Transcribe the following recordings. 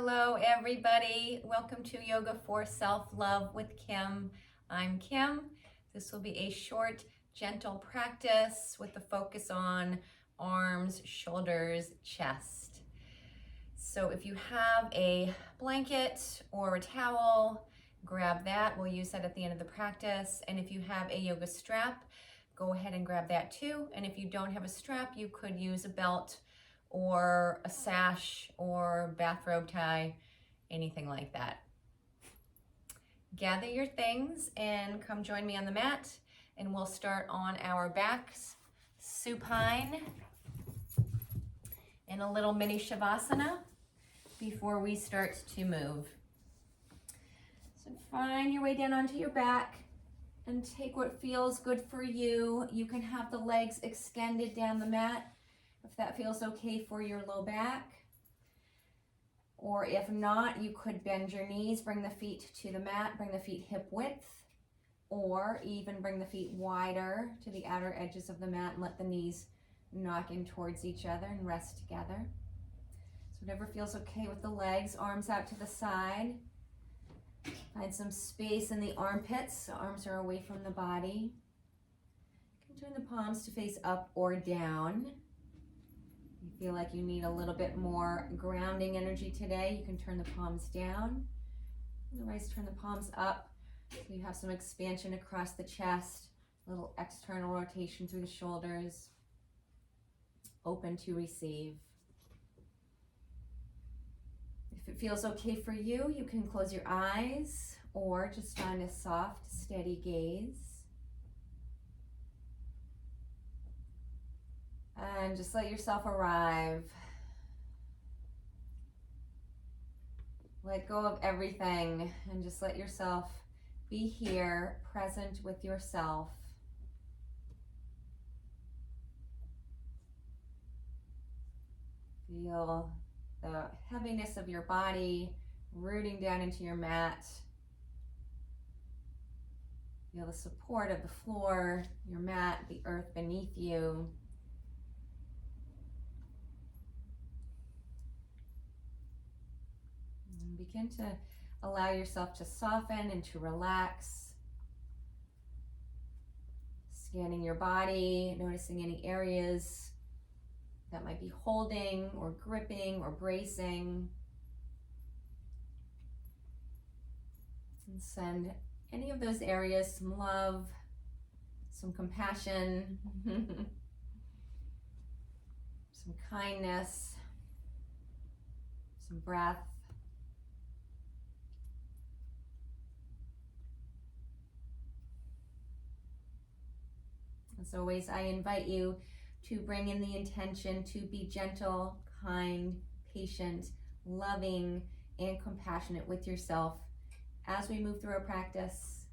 Hello, everybody. Welcome to Yoga for Self-Love with Kim. I'm Kim. This will be a short, gentle practice with the focus on arms, shoulders, chest. So if you have a blanket or a towel, grab that. We'll use that at the end of the practice. And if you have a yoga strap, go ahead and grab that too. And if you don't have a strap, you could use a belt or a sash or bathrobe tie, anything like that. Gather your things and come join me on the mat, and we'll start on our backs, supine, in a little mini shavasana before we start to move. So find your way down onto your back and take what feels good for you. You can have the legs extended down the mat if that feels okay for your low back. Or if not, you could bend your knees, bring the feet to the mat, bring the feet hip width, or even bring the feet wider to the outer edges of the mat and let the knees knock in towards each other and rest together. So whatever feels okay with the legs, arms out to the side. Find some space in the armpits, so arms are away from the body. You can turn the palms to face up or down. You feel like you need a little bit more grounding energy today, you can turn the palms down. Otherwise, turn the palms up so you have some expansion across the chest, a little external rotation through the shoulders, open to receive. If it feels okay for you, you can close your eyes or just find a soft, steady gaze. And just let yourself arrive. Let go of everything and just let yourself be here, present with yourself. Feel the heaviness of your body rooting down into your mat. Feel the support of the floor, your mat, the earth beneath you. And begin to allow yourself to soften and to relax. Scanning your body, noticing any areas that might be holding or gripping or bracing. And send any of those areas some love, some compassion, some kindness, some breath. As always, I invite you to bring in the intention to be gentle, kind, patient, loving, and compassionate with yourself as we move through our practice,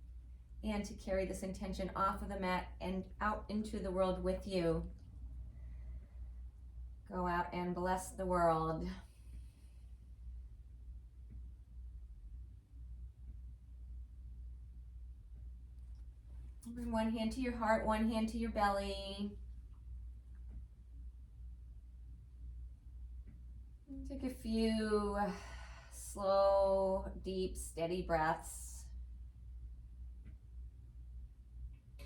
and to carry this intention off of the mat and out into the world with you. Go out and bless the world. Bring one hand to your heart, one hand to your belly. Take a few slow, deep, steady breaths. If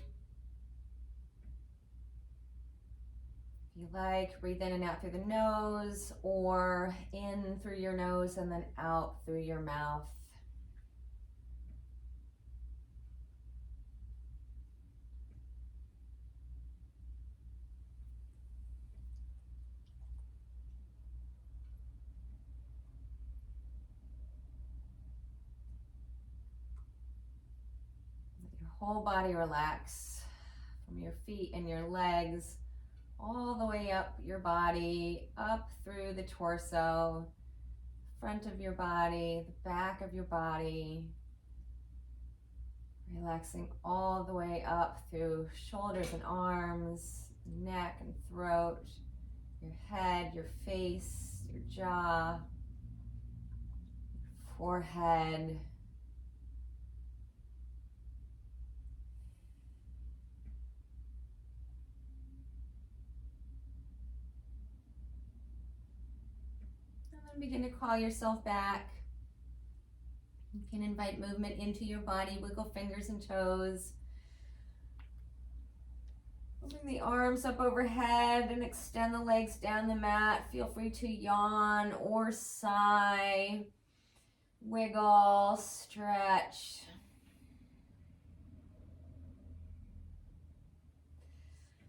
you like, breathe in and out through the nose, or in through your nose and then out through your mouth. Whole body relax from your feet and your legs all the way up your body, up through the torso, front of your body, the back of your body. Relaxing all the way up through shoulders and arms, neck and throat, your head, your face, your jaw, forehead. And begin to call yourself back. You can invite movement into your body, wiggle fingers and toes. Bring the arms up overhead and extend the legs down the mat. Feel free to yawn or sigh. Wiggle, stretch.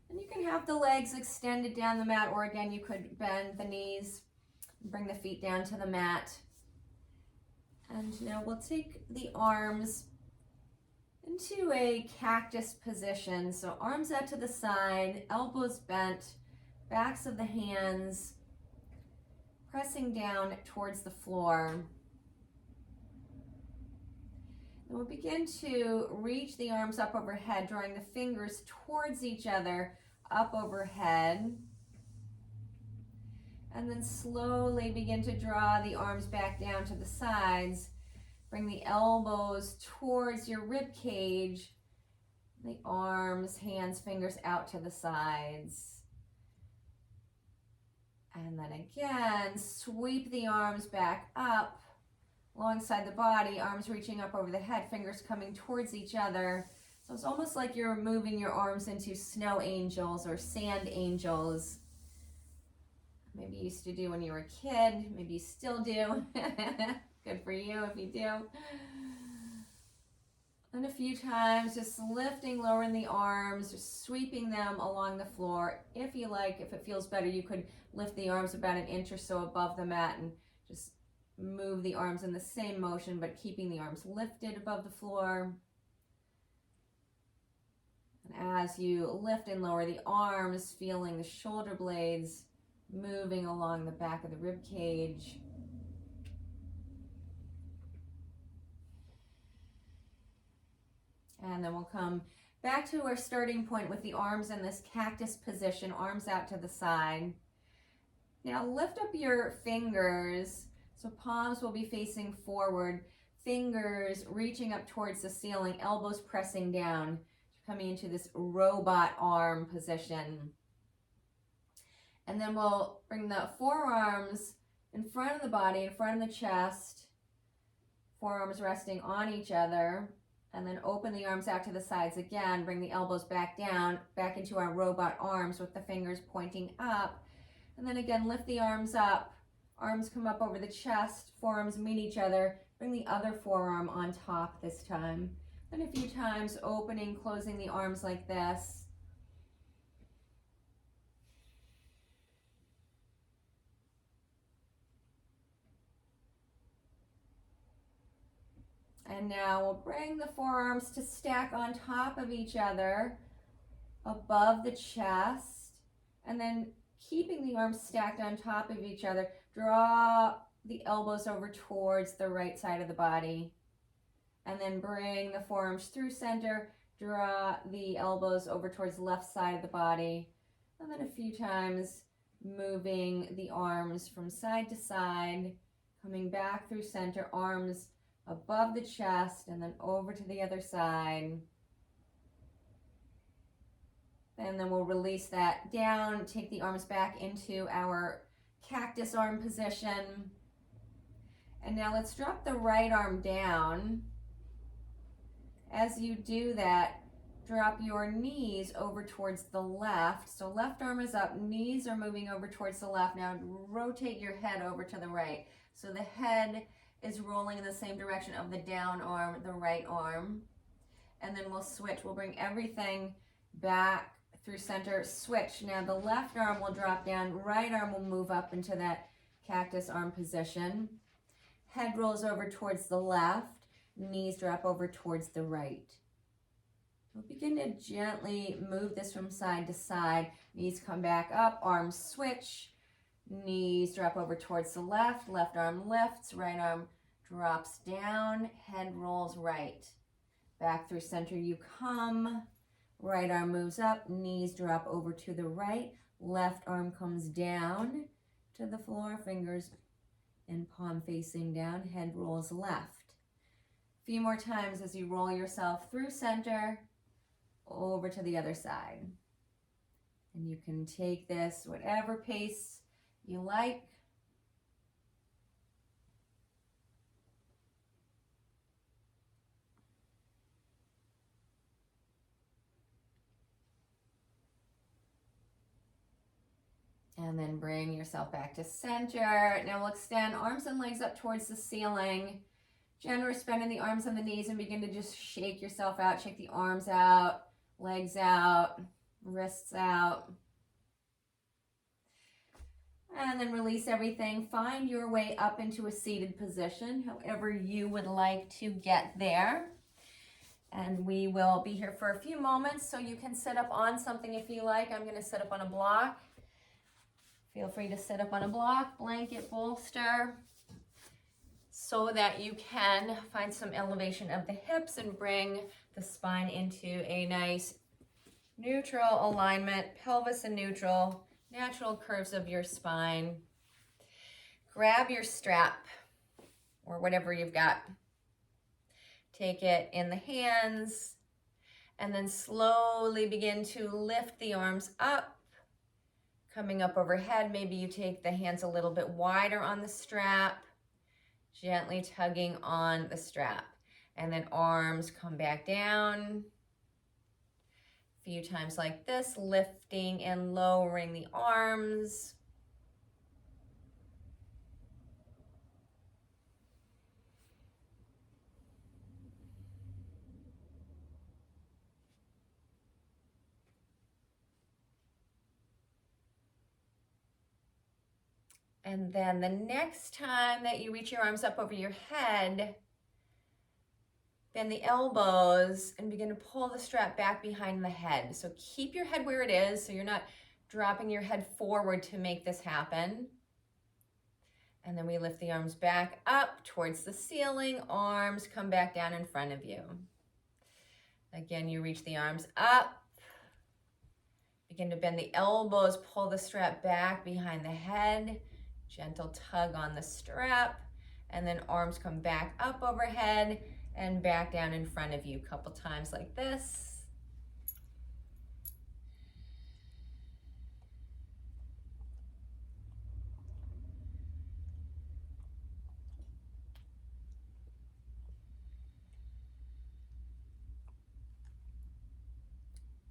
And you can have the legs extended down the mat, or again, you could bend the knees, bring the feet down to the mat. And now we'll take the arms into a cactus position. So arms out to the side, elbows bent, backs of the hands pressing down towards the floor. And we'll begin to reach the arms up overhead, drawing the fingers towards each other, up overhead. And then slowly begin to draw the arms back down to the sides. Bring the elbows towards your rib cage. The arms, hands, fingers out to the sides. And then again, sweep the arms back up alongside the body, arms reaching up over the head, fingers coming towards each other. So it's almost like you're moving your arms into snow angels or sand angels. Maybe you used to do when you were a kid, maybe you still do. Good for you if you do. And a few times, just lifting, lowering the arms, just sweeping them along the floor. If you like, if it feels better, you could lift the arms about an inch or so above the mat and just move the arms in the same motion, but keeping the arms lifted above the floor. And as you lift and lower the arms, feeling the shoulder blades moving along the back of the rib cage. And then we'll come back to our starting point with the arms in this cactus position, arms out to the side. Now lift up your fingers, so palms will be facing forward, fingers reaching up towards the ceiling, elbows pressing down, coming into this robot arm position. And then we'll bring the forearms in front of the body, in front of the chest, forearms resting on each other. And then open the arms out to the sides again, bring the elbows back down, back into our robot arms with the fingers pointing up. And then again, lift the arms up, arms come up over the chest, forearms meet each other, bring the other forearm on top this time. And a few times opening, closing the arms like this. And now we'll bring the forearms to stack on top of each other, above the chest, and then keeping the arms stacked on top of each other, draw the elbows over towards the right side of the body, and then bring the forearms through center, draw the elbows over towards the left side of the body, and then a few times moving the arms from side to side, coming back through center, arms above the chest, and then over to the other side. And then we'll release that down, take the arms back into our cactus arm position. And now let's drop the right arm down. As you do that, drop your knees over towards the left. So left arm is up, knees are moving over towards the left. Now rotate your head over to the right. So the head is rolling in the same direction of the down arm, the right arm. And then we'll switch. We'll bring everything back through center, switch. Now the left arm will drop down, right arm will move up into that cactus arm position. Head rolls over towards the left, knees drop over towards the right. We'll begin to gently move this from side to side. Knees come back up, arms switch. Knees drop over towards the left, left arm lifts, right arm drops down, head rolls right. Back through center you come, right arm moves up, knees drop over to the right, left arm comes down to the floor, fingers and palm facing down, head rolls left. A few more times as you roll yourself through center, over to the other side. And you can take this whatever pace you like. And then bring yourself back to center. Now we'll extend arms and legs up towards the ceiling. Generous bend in the arms and the knees, and begin to just shake yourself out. Shake the arms out, legs out, wrists out. And then release everything. Find your way up into a seated position, however you would like to get there. And we will be here for a few moments, so you can sit up on something if you like. I'm going to sit up on a block. Feel free to sit up on a block, blanket, bolster, so that you can find some elevation of the hips and bring the spine into a nice neutral alignment, pelvis in neutral, natural curves of your spine. Grab your strap or whatever you've got. Take it in the hands and then slowly begin to lift the arms up, coming up overhead. Maybe you take the hands a little bit wider on the strap, gently tugging on the strap. And then arms come back down. A few times like this, lifting and lowering the arms. And then the next time that you reach your arms up over your head, bend the elbows and begin to pull the strap back behind the head. So keep your head where it is, so you're not dropping your head forward to make this happen. And then we lift the arms back up towards the ceiling. Arms come back down in front of you. Again, you reach the arms up. Begin to bend the elbows, pull the strap back behind the head. Gentle tug on the strap, and then arms come back up overhead and back down in front of you a couple times like this.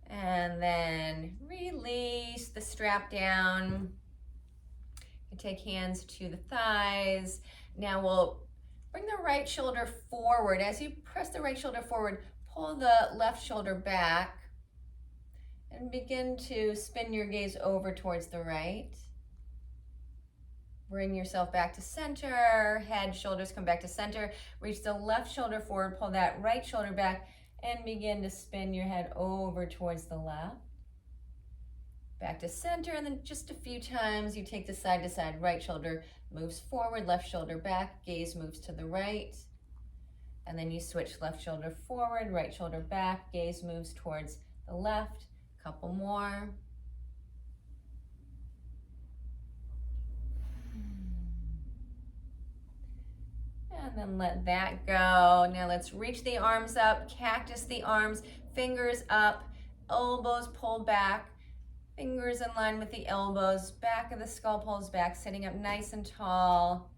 And then release the strap down. Take hands to the thighs. Now we'll bring the right shoulder forward. As you press the right shoulder forward, pull the left shoulder back and begin to spin your gaze over towards the right. Bring yourself back to center. Head, shoulders come back to center. Reach the left shoulder forward, pull that right shoulder back, and begin to spin your head over towards the left. Back to center, and then just a few times you take the side to side. Right shoulder moves forward, left shoulder back, gaze moves to the right. And then you switch left shoulder forward, right shoulder back, gaze moves towards the left. Couple more. And then let that go. Now let's reach the arms up, cactus the arms, fingers up, elbows pulled back. Fingers in line with the elbows, back of the skull pulls back, sitting up nice and tall.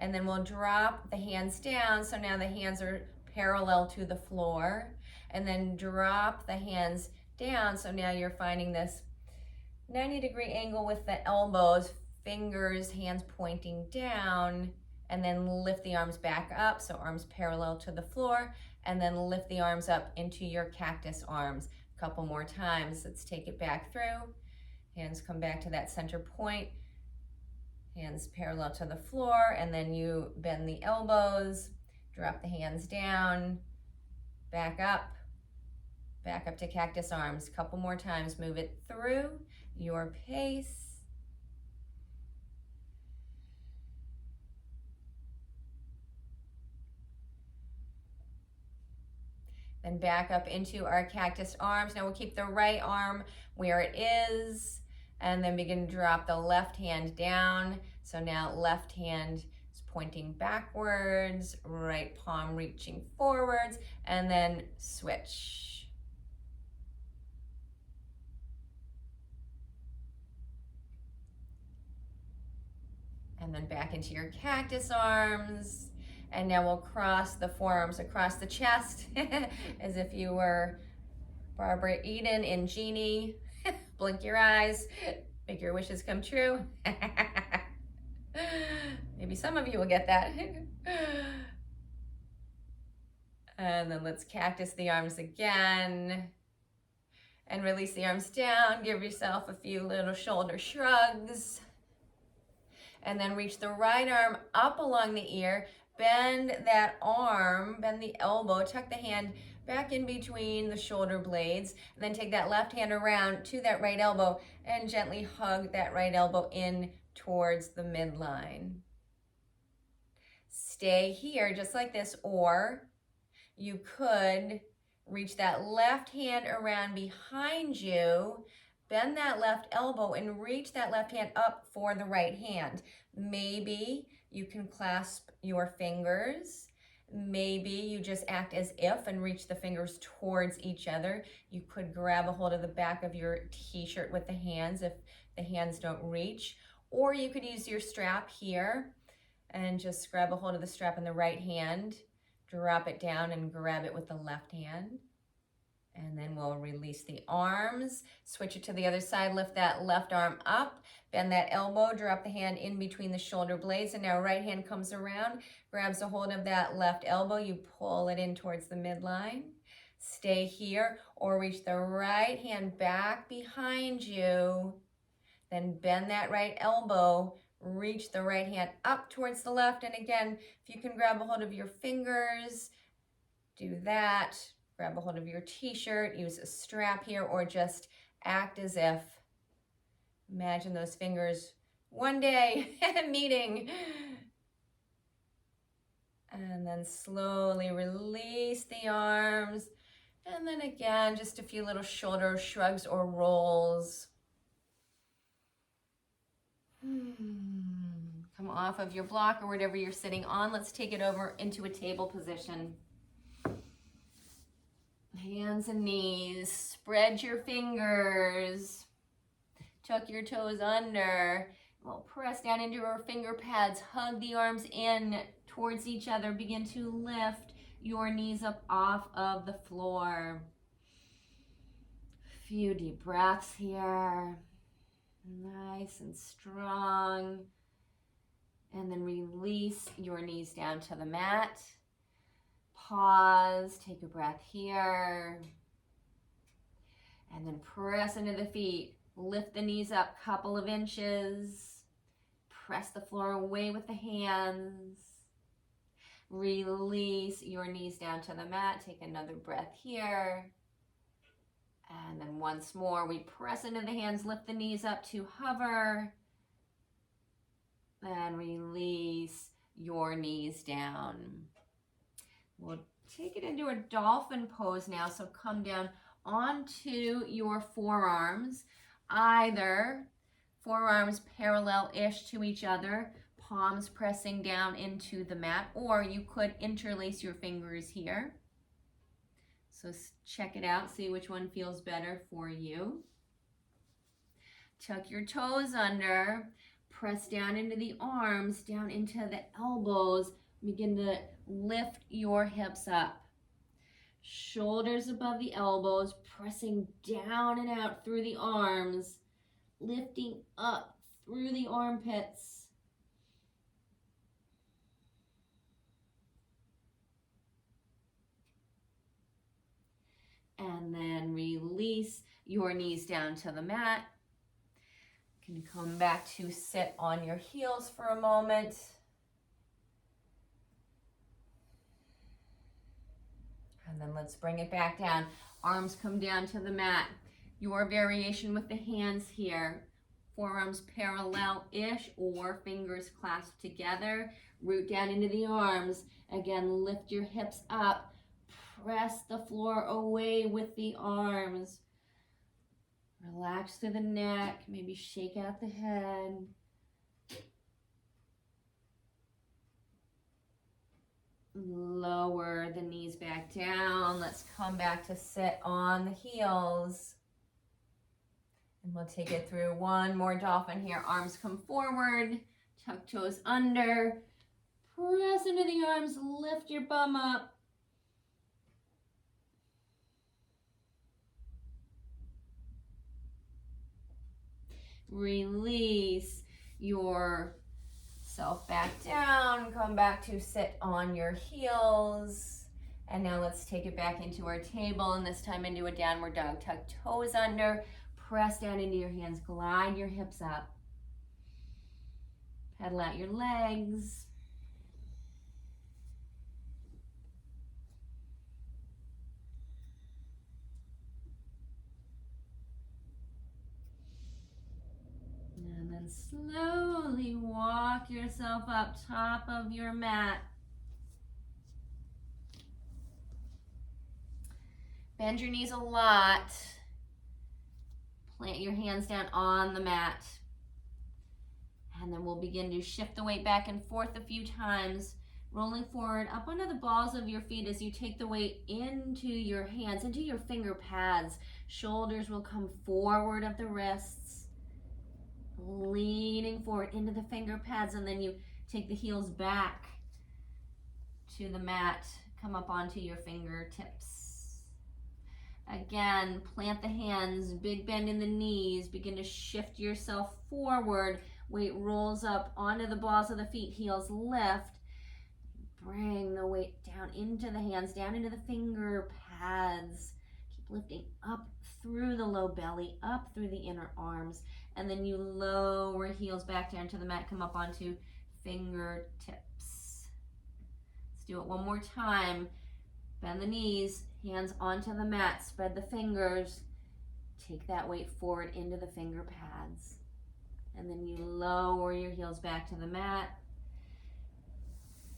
And then we'll drop the hands down. So now the hands are parallel to the floor. And then drop the hands down. So now you're finding this 90-degree angle with the elbows, fingers, hands pointing down. And then lift the arms back up. So arms parallel to the floor. And then lift the arms up into your cactus arms. Couple more times. Let's take it back through. Hands come back to that center point. Hands parallel to the floor, and then you bend the elbows, drop the hands down, back up to cactus arms. Couple more times. Move it through your pace. Then back up into our cactus arms. Now we'll keep the right arm where it is, and then begin to drop the left hand down. So now left hand is pointing backwards, right palm reaching forwards, and then switch. And then back into your cactus arms. And now we'll cross the forearms across the chest as if you were Barbara Eden in Genie. Blink your eyes. Make your wishes come true. Maybe some of you will get that. And then let's cactus the arms again. And release the arms down. Give yourself a few little shoulder shrugs. And then reach the right arm up along the ear. Bend that arm, bend the elbow, tuck the hand back in between the shoulder blades. And then take that left hand around to that right elbow and gently hug that right elbow in towards the midline. Stay here just like this, or you could reach that left hand around behind you, bend that left elbow and reach that left hand up for the right hand. Maybe you can clasp your fingers. Maybe you just act as if and reach the fingers towards each other. You could grab a hold of the back of your t-shirt with the hands if the hands don't reach. Or you could use your strap here and just grab a hold of the strap in the right hand, drop it down and grab it with the left hand. And then we'll release the arms, switch it to the other side, lift that left arm up, bend that elbow, drop the hand in between the shoulder blades, and now right hand comes around, grabs a hold of that left elbow, you pull it in towards the midline. Stay here, or reach the right hand back behind you, then bend that right elbow, reach the right hand up towards the left, and again, if you can grab a hold of your fingers, do that. Grab a hold of your t-shirt, use a strap here, or just act as if. Imagine those fingers one day meeting. And then slowly release the arms. And then again, just a few little shoulder shrugs or rolls. Come off of your block or whatever you're sitting on. Let's take it over into a table position. Hands and knees, spread your fingers, tuck your toes under. We'll press down into our finger pads, hug the arms in towards each other. Begin to lift your knees up off of the floor. A few deep breaths here, nice and strong. And then release your knees down to the mat. Pause, take a breath here, and then press into the feet. Lift the knees up a couple of inches. Press the floor away with the hands. Release your knees down to the mat. Take another breath here. And then once more, we press into the hands, lift the knees up to hover. And release your knees down. We'll take it into a dolphin pose now. So come down onto your forearms, either forearms parallel-ish to each other, palms pressing down into the mat, or you could interlace your fingers here. So check it out, see which one feels better for you. Tuck your toes under, press down into the arms, down into the elbows. Begin to lift your hips up. Shoulders above the elbows, pressing down and out through the arms, lifting up through the armpits. And then release your knees down to the mat. You can come back to sit on your heels for a moment. And then let's bring it back down. Arms come down to the mat. Your variation with the hands here. Forearms parallel-ish or fingers clasped together. Root down into the arms. Again, lift your hips up. Press the floor away with the arms. Relax through the neck. Maybe shake out the head. Lower the knees back down. Let's come back to sit on the heels. And we'll take it through one more dolphin here. Arms come forward, tuck toes under, press into the arms, lift your bum up. Release yourself back down. Come back to sit on your heels. And now let's take it back into our table, and this time into a downward dog. Tuck toes under, press down into your hands, glide your hips up. Pedal out your legs. And then slowly walk yourself up top of your mat. Bend your knees a lot. Plant your hands down on the mat. And then we'll begin to shift the weight back and forth a few times, rolling forward up onto the balls of your feet as you take the weight into your hands, into your finger pads. Shoulders will come forward of the wrists, leaning forward into the finger pads, and then you take the heels back to the mat, come up onto your fingertips. Again, plant the hands, big bend in the knees, begin to shift yourself forward. Weight rolls up onto the balls of the feet, heels lift. Bring the weight down into the hands, down into the finger pads. Keep lifting up through the low belly, up through the inner arms. And then you lower heels back down to the mat, come up onto fingertips. Let's do it one more time. Bend the knees, hands onto the mat, spread the fingers. Take that weight forward into the finger pads. And then you lower your heels back to the mat.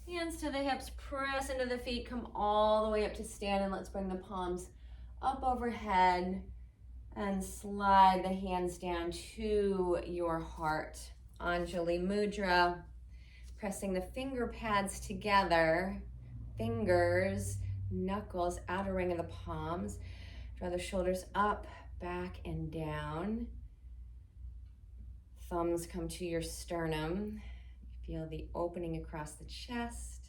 Hands to the hips, press into the feet, come all the way up to stand, and let's bring the palms up overhead and slide the hands down to your heart. Anjali Mudra, pressing the finger pads together, fingers, knuckles, outer ring of the palms. Draw the shoulders up, back, and down. Thumbs come to your sternum. Feel the opening across the chest.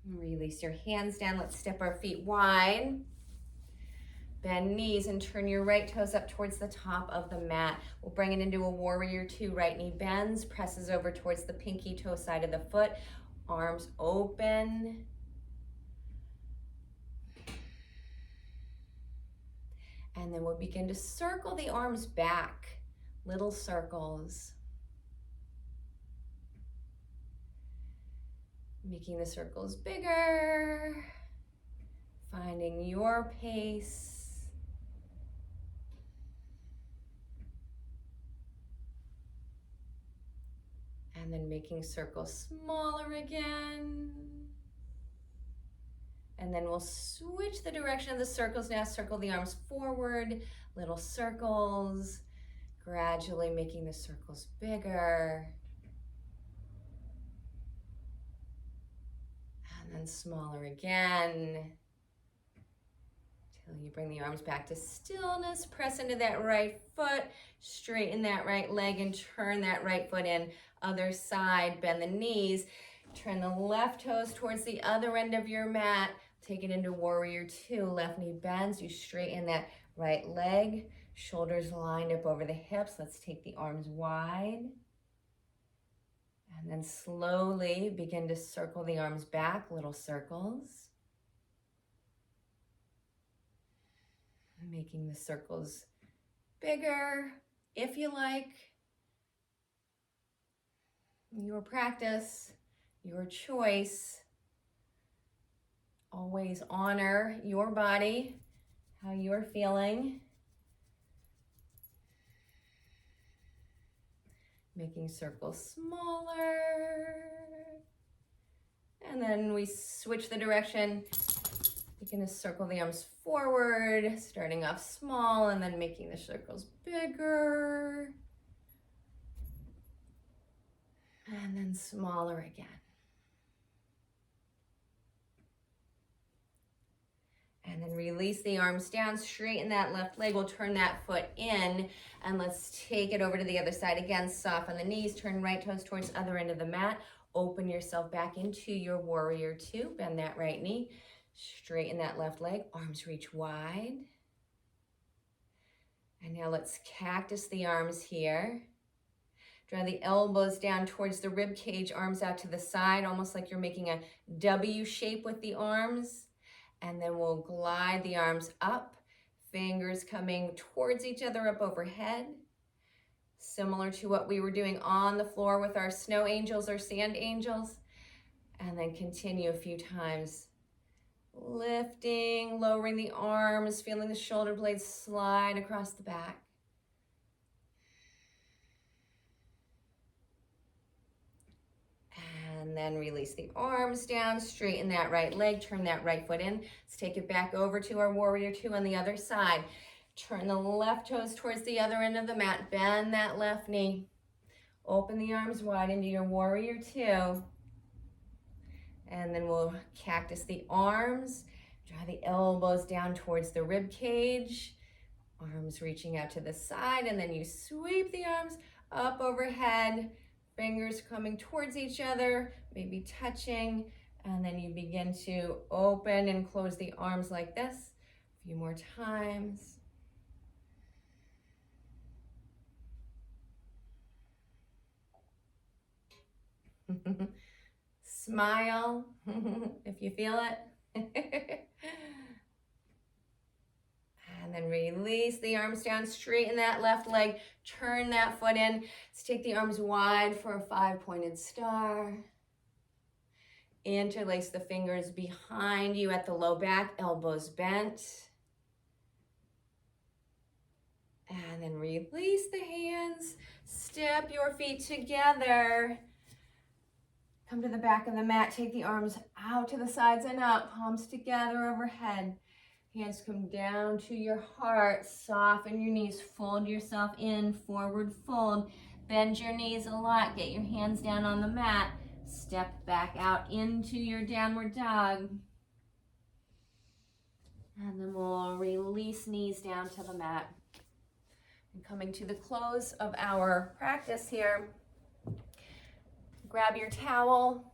Release your hands down. Let's step our feet wide. Bend knees and turn your right toes up towards the top of the mat. We'll bring it into a warrior two. Right knee bends, presses over towards the pinky toe side of the foot. Arms open. And then we'll begin to circle the arms back, little circles. Making the circles bigger, finding your pace. And then making circles smaller again. And then we'll switch the direction of the circles. Now circle the arms forward, little circles, gradually making the circles bigger. And then smaller again. Till you bring the arms back to stillness. Press into that right foot, straighten that right leg, and turn that right foot in. Other side, bend the knees. Turn the left toes towards the other end of your mat. Take it into warrior two. Left knee bends. You straighten that right leg. Shoulders lined up over the hips. Let's take the arms wide. And then slowly begin to circle the arms back, little circles. Making the circles bigger, if you like. Your practice, your choice. Always honor your body, how you're feeling. Making circles smaller. And then we switch the direction. You're going to circle the arms forward, starting off small and then making the circles bigger. And then smaller again. And then release the arms down, straighten that left leg. We'll turn that foot in and let's take it over to the other side. Again, soften the knees, turn right toes towards the other end of the mat. Open yourself back into your warrior two. Bend that right knee, straighten that left leg. Arms reach wide. And now let's cactus the arms here. Draw the elbows down towards the rib cage, arms out to the side, almost like you're making a W shape with the arms. And then we'll glide the arms up, fingers coming towards each other up overhead. Similar to what we were doing on the floor with our snow angels or sand angels. And then continue a few times. Lifting, lowering the arms, feeling the shoulder blades slide across the back. And then release the arms down, straighten that right leg, turn that right foot in. Let's take it back over to our warrior two on the other side. Turn the left toes towards the other end of the mat, bend that left knee. Open the arms wide into your warrior two. And then we'll cactus the arms, draw the elbows down towards the rib cage, arms reaching out to the side, and then you sweep the arms up overhead, fingers coming towards each other, maybe touching, and then you begin to open and close the arms like this. A few more times. Smile if you feel it. And then release the arms down, straighten that left leg, turn that foot in. Let's take the arms wide for a 5-pointed star. Interlace the fingers behind you at the low back, elbows bent. And then release the hands, step your feet together. Come to the back of the mat, take the arms out to the sides and up, palms together overhead. Hands come down to your heart, soften your knees, fold yourself in, forward fold. Bend your knees a lot, get your hands down on the mat. Step back out into your downward dog. And then we'll release knees down to the mat. And coming to the close of our practice here, grab your towel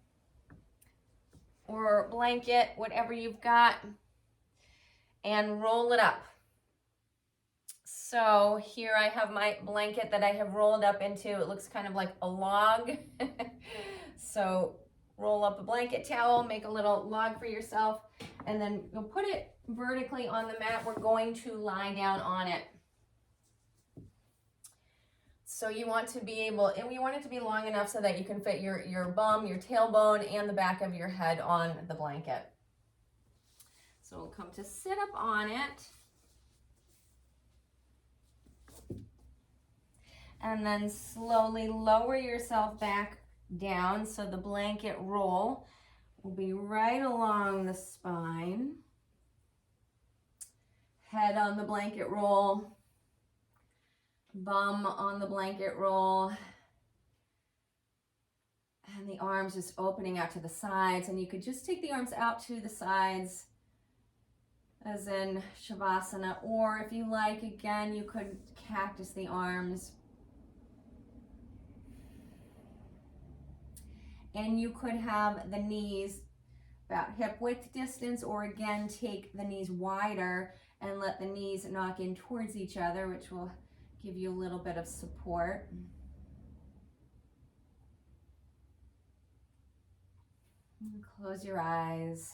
or blanket, whatever you've got, and roll it up. So here I have my blanket that I have rolled up into. It looks kind of like a log. So roll up a blanket towel, make a little log for yourself, and then you'll put it vertically on the mat. We're going to lie down on it. So you want to be able, and you want it to be long enough so that you can fit your bum, your tailbone, and the back of your head on the blanket. So we'll come to sit up on it. And then slowly lower yourself back down so the blanket roll will be right along the spine. Head on the blanket roll. Bum on the blanket roll. And the arms just opening out to the sides. And you could just take the arms out to the sides as in Shavasana. Or if you like, again, you could cactus the arms. And you could have the knees about hip width distance, or again, take the knees wider and let the knees knock in towards each other, which will give you a little bit of support. And close your eyes.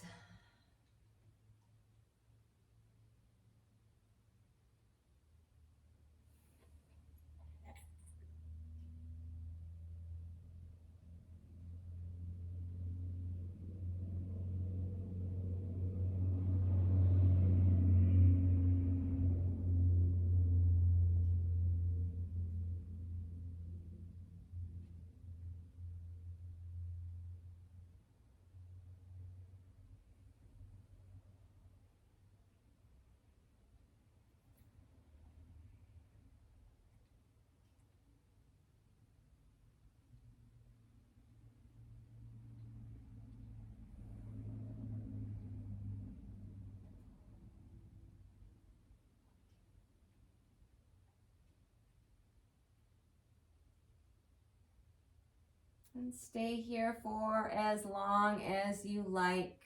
And stay here for as long as you like.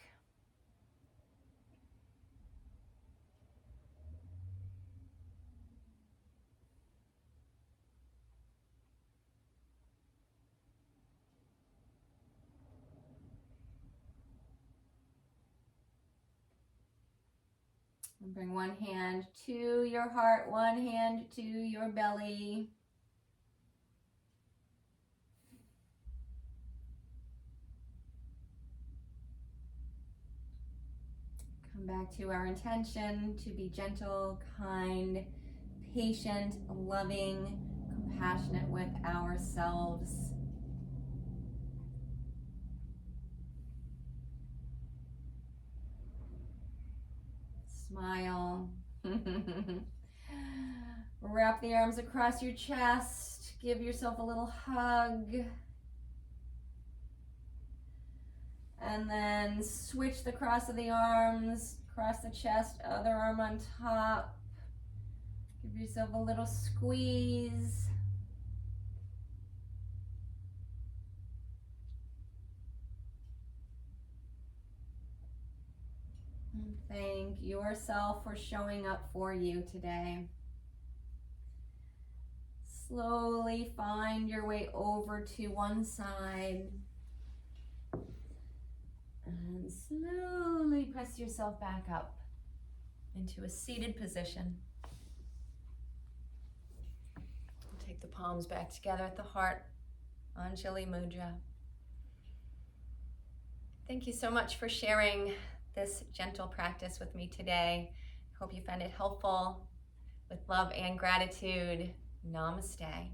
And bring one hand to your heart, one hand to your belly. Come back to our intention to be gentle, kind, patient, loving, compassionate with ourselves. Smile. Wrap the arms across your chest. Give yourself a little hug. And then switch the cross of the arms, cross the chest, other arm on top. Give yourself a little squeeze. And thank yourself for showing up for you today. Slowly find your way over to one side. And slowly press yourself back up into a seated position. Take the palms back together at the heart, Anjali Mudra. Thank you so much for sharing this gentle practice with me today. I hope you found it helpful. With love and gratitude, namaste.